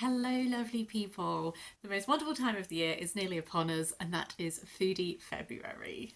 Hello, lovely people. The most wonderful time of the year is nearly upon us, and that is Foodie February.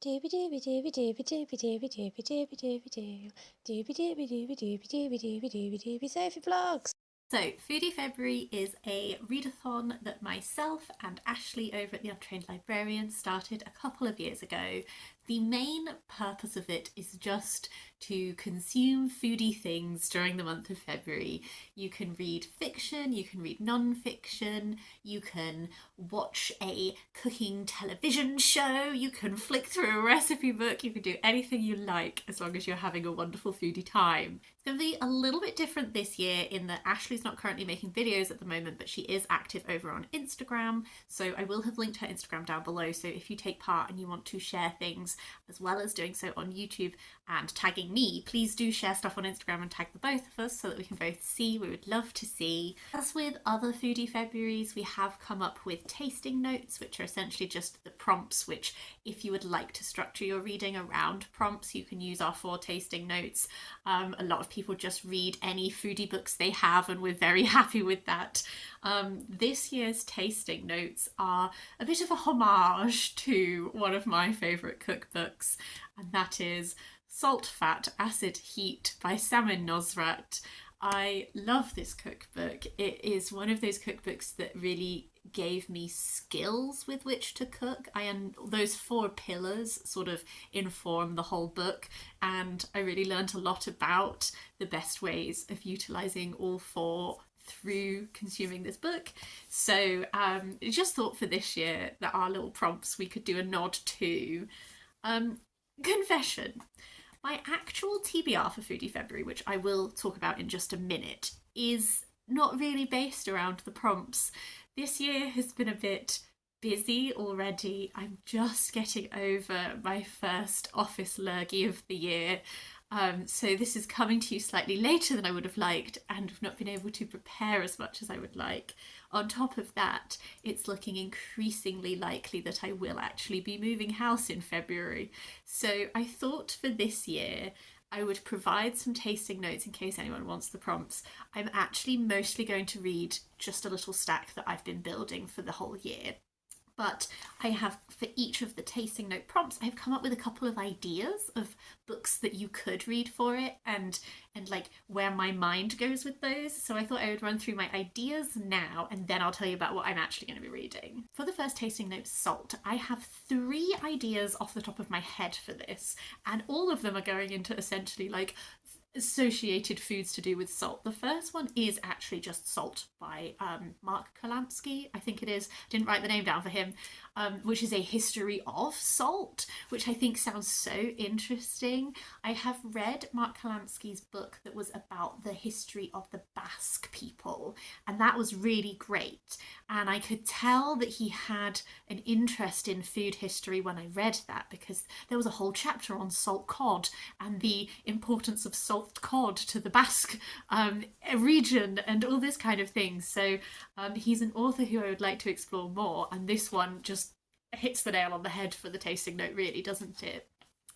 Dooby dooby dooby dooby dooby dooby dooby dooby dooby doo. Dooby dooby dooby dooby dooby dooby dooby dooby Sophie vlogs. So, Foodie February is a readathon that myself and Ashley over at the Untrained Librarian started a couple of years ago. The main purpose of it is just to consume foodie things during the month of February. You can read fiction, you can read non-fiction, you can watch a cooking television show, you can flick through a recipe book, you can do anything you like as long as you're having a wonderful foodie time. It's going to be a little bit different this year in that Ashley's not currently making videos at the moment, but she is active over on Instagram. So I will have linked her Instagram down below. So if you take part and you want to share things as well as doing so on YouTube and tagging me, please do share stuff on Instagram and tag the both of us so that we can both see. We would love to see. As with other Foodie Februaries, we have come up with tasting notes, which are essentially just the prompts, which if you would like to structure your reading around prompts, you can use our 4 tasting notes. A lot of people just read any foodie books they have, and we're very happy with that. This year's tasting notes are a bit of a homage to one of my favourite cookbooks, and that is Salt, Fat, Acid, Heat by Samin Nosrat. I love this cookbook. It is one of those cookbooks that really gave me skills with which to cook. Those 4 pillars sort of inform the whole book, and I really learned a lot about the best ways of utilizing all 4 through consuming this book. So just thought for this year that our little prompts we could do a nod to. Confession. My actual TBR for Foodie February, which I will talk about in just a minute, is not really based around the prompts. This year has been a bit busy already. I'm just getting over my first office lurgy of the year. So this is coming to you slightly later than I would have liked, and I've not been able to prepare as much as I would like. On top of that, it's looking increasingly likely that I will actually be moving house in February. So I thought for this year I would provide some tasting notes in case anyone wants the prompts. I'm actually mostly going to read just a little stack that I've been building for the whole year. But I have, for each of the tasting note prompts, I've come up with a couple of ideas of books that you could read for it, and like where my mind goes with those. So I thought I would run through my ideas now, and then I'll tell you about what I'm actually going to be reading. For the first tasting note, Salt, I have 3 ideas off the top of my head for this, and all of them are going into essentially like associated foods to do with salt. The first one is actually just Salt by Mark Kurlansky, I think it is. Didn't write the name down for him, which is a history of salt, which I think sounds so interesting. I have read Mark Kurlansky's book that was about the history of the Basque people, and that was really great. And I could tell that he had an interest in food history when I read that, because there was a whole chapter on salt cod and the importance of salt cod to the Basque region and all this kind of thing. So he's an author who I would like to explore more, and this one just hits the nail on the head for the tasting note, really, doesn't it?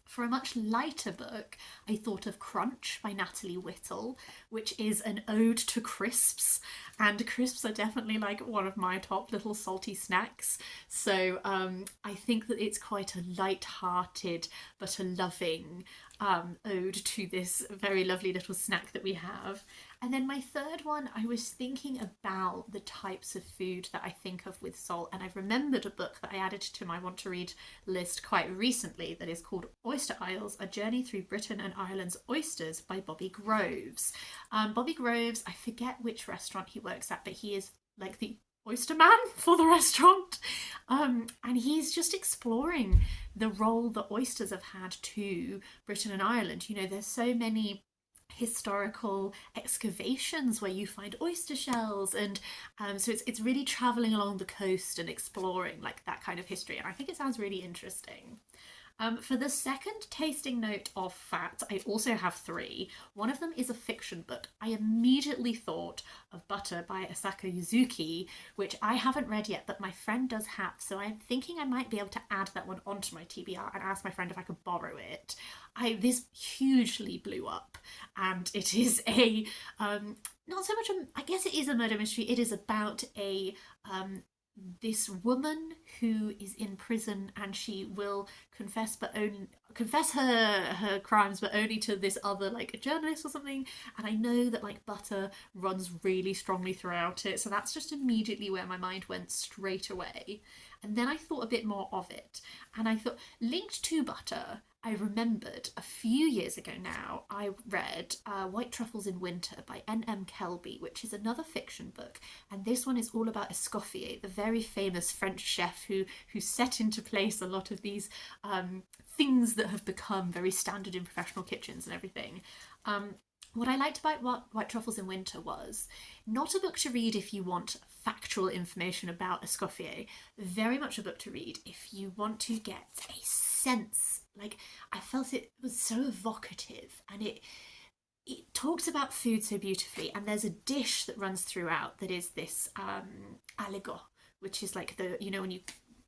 For a much lighter book, I thought of Crunch by Natalie Whittle, which is an ode to crisps, and crisps are definitely like one of my top little salty snacks. So I think that it's quite a light-hearted but a loving ode to this very lovely little snack that we have. And then my third one, I was thinking about the types of food that I think of with salt, and I've remembered a book that I added to my want to read list quite recently that is called Oyster Isles, A Journey Through Britain and Ireland's Oysters by Bobby Groves. Bobby Groves, I forget which restaurant he works at, but he is like the oyster man for the restaurant. And he's just exploring the role that oysters have had to Britain and Ireland. You know, there's so many historical excavations where you find oyster shells, and so it's really traveling along the coast and exploring like that kind of history, and I think it sounds really interesting. For the second tasting note of Fat, I also have 3. One of them is a fiction book. I immediately thought of Butter by Asako Yuzuki, which I haven't read yet, but my friend does have, so I'm thinking I might be able to add that one onto my TBR and ask my friend if I could borrow it. This hugely blew up, and it is a not so much I guess it is a murder mystery. It is about a this woman who is in prison, and she will confess her crimes, but only to this other, like, a journalist or something. And I know that, like, butter runs really strongly throughout it, so that's just immediately where my mind went straight away. And then I thought a bit more of it, and I thought, linked to butter, I remembered a few years ago now, I read White Truffles in Winter by N.M. Kelby, which is another fiction book. And this one is all about Escoffier, the very famous French chef who set into place a lot of these things that have become very standard in professional kitchens and everything. What I liked about White Truffles in Winter was not a book to read if you want factual information about Escoffier, very much a book to read if you want to get a sense. Like, I felt it was so evocative, and it talks about food so beautifully. And there's a dish that runs throughout that is this aligot, which is like the, you know, when you,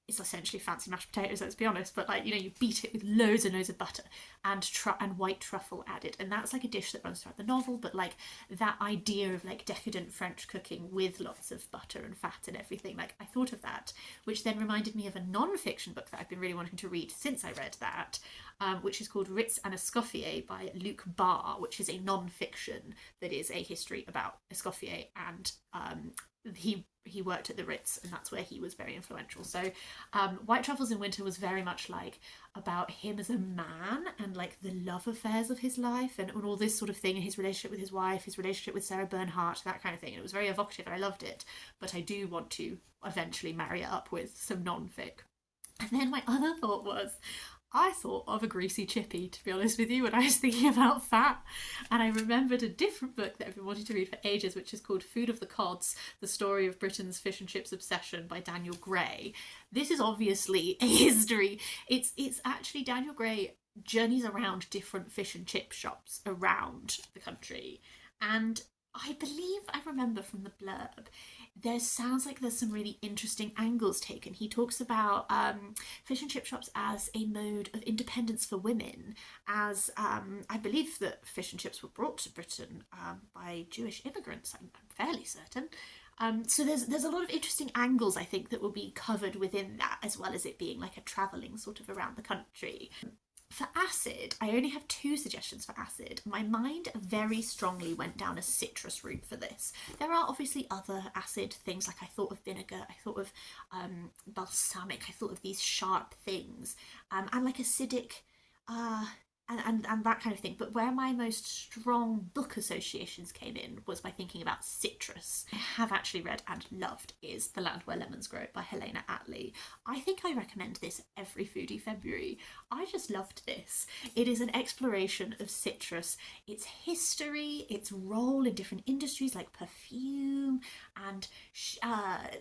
it's essentially fancy mashed potatoes, let's be honest, but, like, you know, you beat it with loads and loads of butter and white truffle added, and that's like a dish that runs throughout the novel. But, like, that idea of, like, decadent French cooking with lots of butter and fat and everything, like, I thought of that, which then reminded me of a non-fiction book that I've been really wanting to read since I read that, which is called Ritz and Escoffier by Luc Barr, which is a non-fiction that is a history about Escoffier, and he worked at the Ritz, and that's where he was very influential. So White Truffles in Winter was very much like about him as a man, and, like, the love affairs of his life, and all this sort of thing, and his relationship with his wife, his relationship with Sarah Bernhardt, that kind of thing. And it was very evocative, and I loved it. But I do want to eventually marry it up with some non-fic. And then my other thought was, I thought of a greasy chippy, to be honest with you, when I was thinking about fat. And I remembered a different book that I've been wanting to read for ages, which is called Food of the Cods, The Story of Britain's Fish and Chips Obsession by Daniel Gray. This is obviously a history. It's actually Daniel Gray journeys around different fish and chip shops around the country. And I believe I remember from the blurb, there sounds like there's some really interesting angles taken. He talks about fish and chip shops as a mode of independence for women, as I believe that fish and chips were brought to Britain by Jewish immigrants, I'm fairly certain. So there's a lot of interesting angles, I think, that will be covered within that, as well as it being like a travelling sort of around the country. For acid, I only have 2 suggestions for acid. My mind very strongly went down a citrus route for this. There are obviously other acid things, like I thought of vinegar, I thought of balsamic, I thought of these sharp things, and like acidic and that kind of thing. But where my most strong book associations came in was by thinking about citrus. I have actually read and loved is The Land Where Lemons Grow by Helena Attlee. I think I recommend this every Foodie February. I just loved this. It is an exploration of citrus, its history, its role in different industries like perfume, and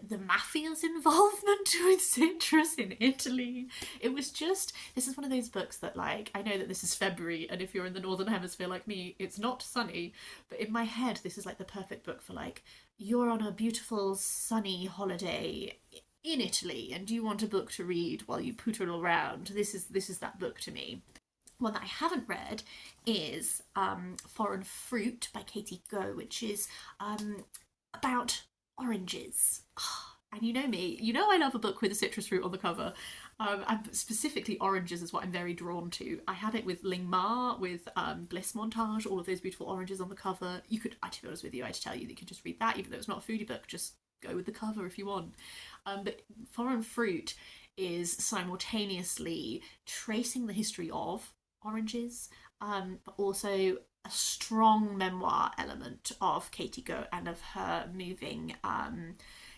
the mafia's involvement with citrus in Italy. It was just, this is one of those books that, like, I know that this is February, and if you're in the Northern Hemisphere like me, it's not sunny, but in my head, this is like the perfect book for, like, you're on a beautiful sunny holiday in Italy and you want a book to read while you pooter around. This is that book to me. One that I haven't read is Foreign Fruit by Katie Go, which is about oranges. And you know me, you know I love a book with a citrus fruit on the cover. And specifically oranges is what I'm very drawn to. I had it with Ling Ma, with Bliss Montage, all of those beautiful oranges on the cover. You could, to be honest with you, I'd tell you that you could just read that, even though it's not a foodie book, just go with the cover if you want. But Foreign Fruit is simultaneously tracing the history of oranges, but also a strong memoir element of Katie Go and of her moving,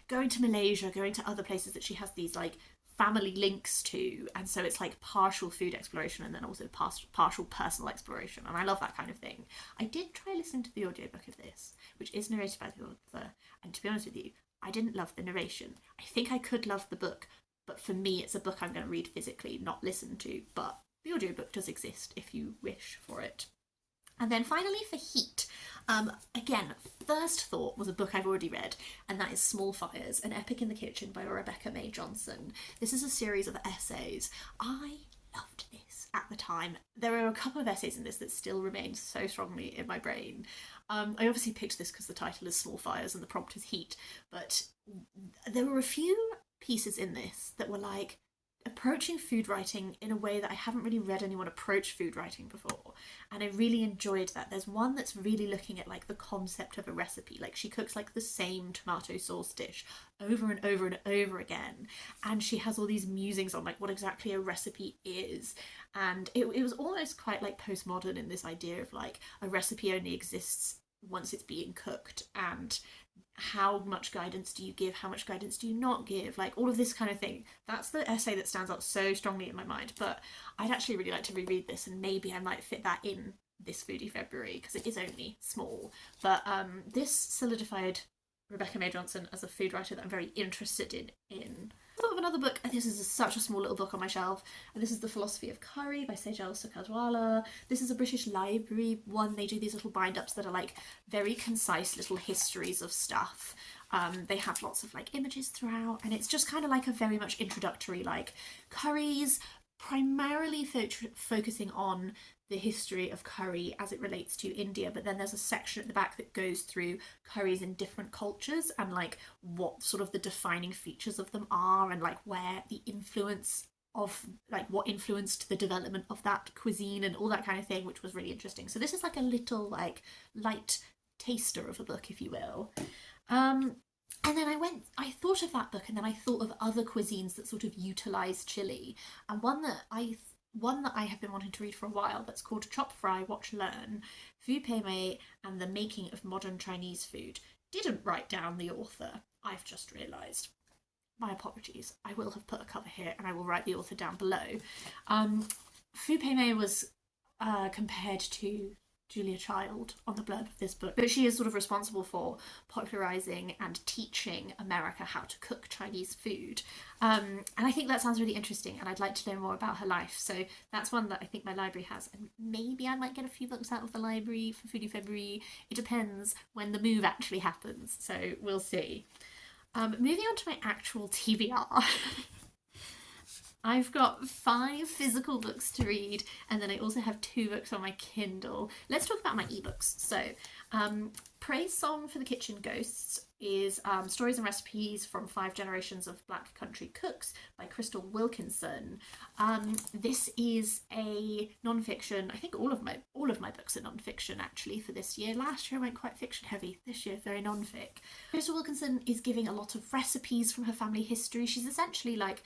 going to Malaysia, going to other places that she has these, like, family links to, and so it's like partial food exploration and then also partial personal exploration, and I love that kind of thing. I did try listening to the audiobook of this, which is narrated by the author, and to be honest with you, I didn't love the narration. I think I could love the book, but for me it's a book I'm going to read physically, not listen to, but the audiobook does exist if you wish for it. And then finally for heat, again, first thought was a book I've already read, and that is Small Fires, An Epic in the Kitchen by Rebecca May Johnson. This is a series of essays. I loved this at the time. There are a couple of essays in this that still remain so strongly in my brain. I obviously picked this because the title is Small Fires and the prompt is Heat, but there were a few pieces in this that were like approaching food writing in a way that I haven't really read anyone approach food writing before, and I really enjoyed that. There's one that's really looking at like the concept of a recipe. Like she cooks like the same tomato sauce dish over and over and over again, and she has all these musings on like what exactly a recipe is, and it was almost quite like postmodern in this idea of like a recipe only exists once it's being cooked, and how much guidance do you give, how much guidance do you not give, like all of this kind of thing. That's the essay that stands out so strongly in my mind. But I'd actually really like to reread this, and maybe I might fit that in this Foodie February because it is only small. But this solidified Rebecca May Johnson as a food writer that I'm very interested in. I thought of another book, and this is such a small little book on my shelf, and this is The Philosophy of Curry by Sejal Sukhadwala. This is a British Library one. They do these little bind-ups that are like very concise little histories of stuff. They have lots of like images throughout, and it's just kind of like a very much introductory like curries, primarily focusing on the history of curry as it relates to India, but then there's a section at the back that goes through curries in different cultures and like what sort of the defining features of them are, and like where the influence of like what influenced the development of that cuisine and all that kind of thing, which was really interesting. So this is like a little like light taster of a book, if you will. And then I thought of that book, and then I thought of other cuisines that sort of utilise chili, and one that I have been wanting to read for a while that's called Chop, Fry, Watch, Learn, Food Pei-Mei and the Making of Modern Chinese Food. Didn't write down the author, I've just realised. My apologies. I will have put a cover here and I will write the author down below. Food Pei-Mei was compared to Julia Child on the blurb of this book, but she is sort of responsible for popularising and teaching America how to cook Chinese food. And I think that sounds really interesting, and I'd like to know more about her life. So that's one that I think my library has, and maybe I might get a few books out of the library for Foodie February. It depends when the move actually happens, so we'll see. Moving on to my actual TBR. I've got 5 physical books to read, and then I also have 2 books on my Kindle. Let's talk about my ebooks. So, Praisesong for the Kitchen Ghosts is stories and recipes from 5 generations of Black country cooks by Crystal Wilkinson. This is a non-fiction. I think all of my books are non-fiction actually for this year. Last year I went quite fiction heavy. This year very non-fic. Crystal Wilkinson is giving a lot of recipes from her family history. She's essentially like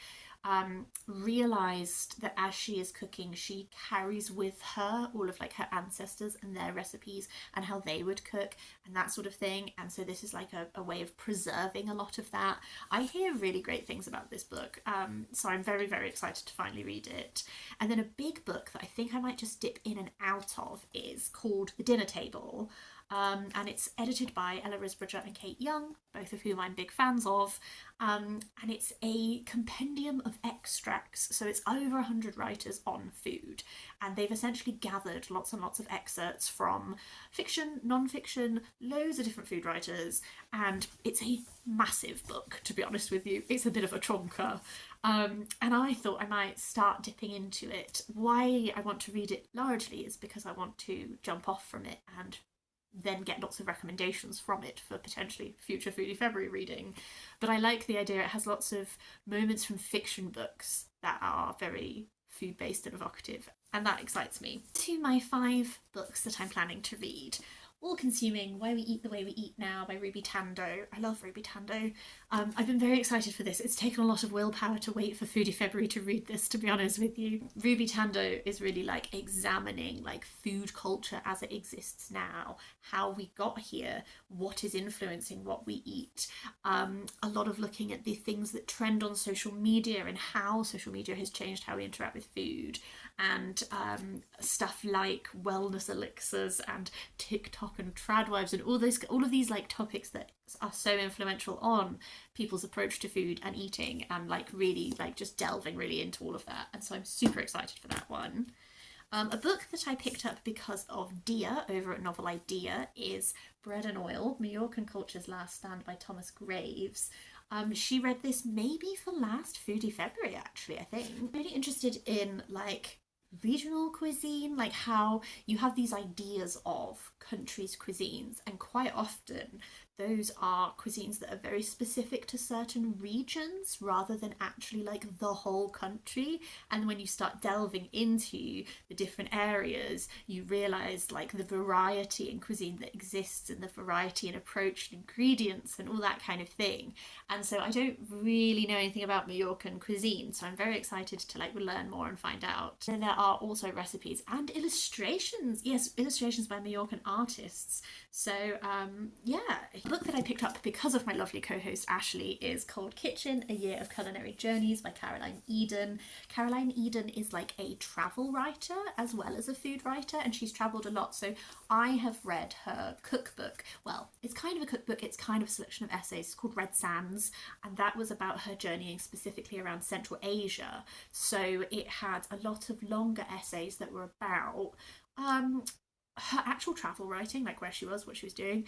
realised that as she is cooking, she carries with her all of like her ancestors and their recipes and how they would cook and that sort of thing. And so this is like a way of preserving a lot of that. I hear really great things about this book, so I'm very, very excited to finally read it. And then a big book that I think I might just dip in and out of is called The Dinner Table. And it's edited by Ella Risbridger and Kate Young, both of whom I'm big fans of. And it's a compendium of extracts, so it's over 100 writers on food. And they've essentially gathered lots and lots of excerpts from fiction, non-fiction, loads of different food writers. And it's a massive book, to be honest with you. It's a bit of a chonker. And I thought I might start dipping into it. Why I want to read it largely is because I want to jump off from it and then get lots of recommendations from it for potentially future Foodie February reading. But I like the idea it has lots of moments from fiction books that are very food-based and evocative, and that excites me. To my 5 books that I'm planning to read. All Consuming Why We Eat the Way We Eat Now by Ruby Tandoh. I love Ruby Tandoh. I've been very excited for this. It's taken a lot of willpower to wait for Foodie February to read this, to be honest with you. Ruby Tandoh is really like examining like food culture as it exists now, how we got here, what is influencing what we eat. A lot of looking at the things that trend on social media and how social media has changed how we interact with food, and stuff like wellness elixirs and TikTok and tradwives and all of these like topics that are so influential on people's approach to food and eating, and like really like just delving really into all of that. And so I'm super excited for that one. A book that I picked up because of Dia over at Novel Idea is Bread and Oil, Mayukh and Culture's Last Stand by Thomas Graves. She read this maybe for last Foodie February, actually, I think. I'm really interested in like regional cuisine, like how you have these ideas of countries' cuisines, and quite often those are cuisines that are very specific to certain regions rather than actually like the whole country. And when you start delving into the different areas, you realize like the variety in cuisine that exists, and the variety in approach and ingredients and all that kind of thing. And so I don't really know anything about Mallorcan cuisine, so I'm very excited to like learn more and find out. And there are also recipes and illustrations. Yes, illustrations by Mallorcan artists. So yeah, a book that I picked up because of my lovely co-host Ashley is Cold Kitchen, A Year of Culinary Journeys by Caroline Eden. Caroline Eden is like a travel writer as well as a food writer, and she's travelled a lot. So I have read her cookbook. Well, it's kind of a cookbook, it's kind of a selection of essays. It's called Red Sands, and that was about her journeying specifically around Central Asia. So it had a lot of longer essays that were about her actual travel writing, like where she was, what she was doing,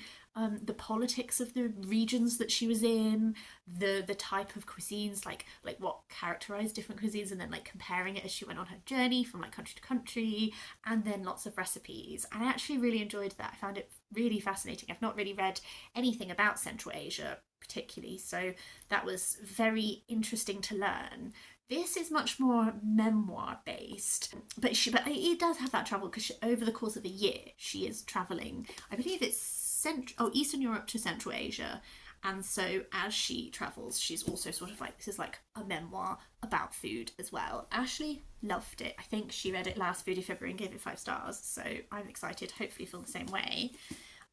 the politics of the regions that she was in, the type of cuisines, like what characterized different cuisines, and then like comparing it as she went on her journey from like country to country, and then lots of recipes. And I actually really enjoyed that. I found it really fascinating. I've not really read anything about Central Asia particularly, so that was very interesting to learn. This is much more memoir based, but it does have that travel because over the course of a year she is traveling. I believe it's Eastern Europe to Central Asia, and so as she travels, she's also sort of like, this is like a memoir about food as well. Ashley loved it. I think she read it last Foodie February and gave it 5 stars. So I'm excited. Hopefully feel the same way.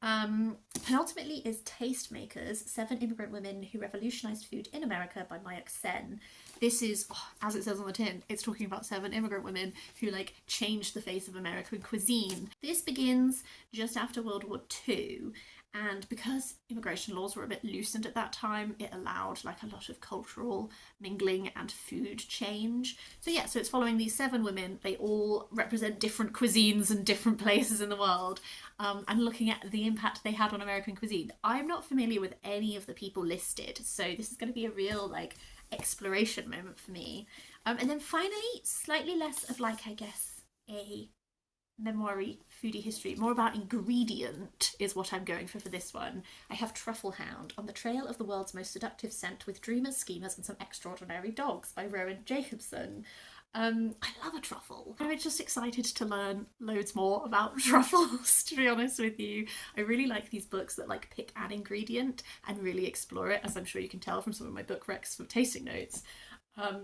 Penultimately is Tastemakers, 7 Immigrant Women Who Revolutionized Food in America by Mayukh. This is, as it says on the tin, it's talking about 7 immigrant women who like changed the face of American cuisine. This begins just after World War II, and because immigration laws were a bit loosened at that time, it allowed like a lot of cultural mingling and food change. So yeah, so it's following these 7 women. They all represent different cuisines and different places in the world, and looking at the impact they had on American cuisine. I'm not familiar with any of the people listed, so this is going to be a real like exploration moment for me. And then finally, slightly less of like, I guess, a memoiry foodie history, more about ingredient is what I'm going for this one. I have Truffle Hound, On the Trail of the World's Most Seductive Scent with Dreamers, Schemers and Some Extraordinary Dogs by Rowan Jacobsen. I love a truffle. I'm just excited to learn loads more about truffles, to be honest with you. I really like these books that like pick an ingredient and really explore it, as I'm sure you can tell from some of my book recs for tasting notes.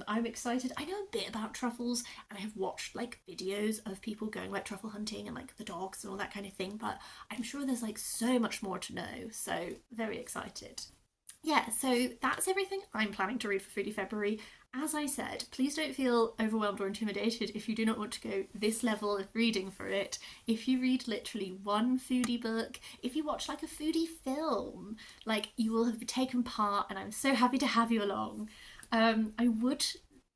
I'm excited. I know a bit about truffles, and I have watched like videos of people going like truffle hunting and like the dogs and all that kind of thing, but I'm sure there's like so much more to know, so very excited. Yeah, so that's everything I'm planning to read for Foodie February. As I said, please don't feel overwhelmed or intimidated if you do not want to go this level of reading for it. If you read literally one foodie book, if you watch like a foodie film, like you will have taken part, and I'm so happy to have you along. I would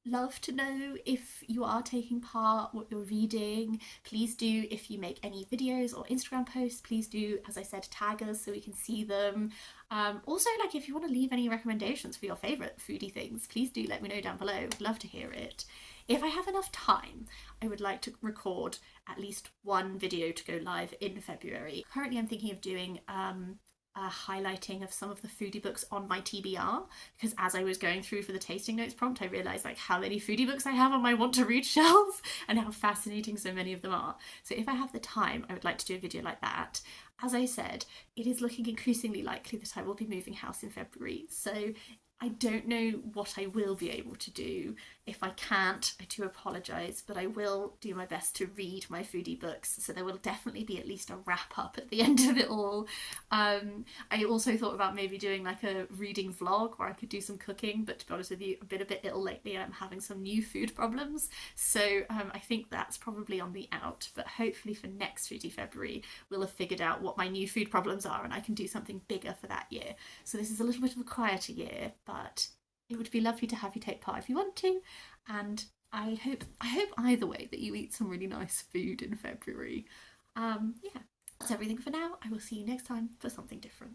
love to know if you are taking part, what you're reading. Please do, if you make any videos or Instagram posts, please do, as I said, tag us so we can see them. Also, like if you want to leave any recommendations for your favourite foodie things, please do let me know down below. I'd love to hear it. If I have enough time, I would like to record at least one video to go live in February. Currently I'm thinking of doing highlighting of some of the foodie books on my TBR, because as I was going through for the tasting notes prompt, I realised like how many foodie books I have on my want to read shelf and how fascinating so many of them are. So if I have the time, I would like to do a video like that. As I said, it is looking increasingly likely that I will be moving house in February, so I don't know what I will be able to do. If I can't, I do apologise, but I will do my best to read my foodie books, so there will definitely be at least a wrap up at the end of it all. I also thought about maybe doing like a reading vlog where I could do some cooking, but to be honest with you, I've been a bit ill lately and I'm having some new food problems, so I think that's probably on the out, but hopefully for next Foodie February we'll have figured out what my new food problems are and I can do something bigger for that year. So this is a little bit of a quieter year, but it would be lovely to have you take part if you want to, and I hope either way that you eat some really nice food in February. Yeah, that's everything for now. I will see you next time for something different.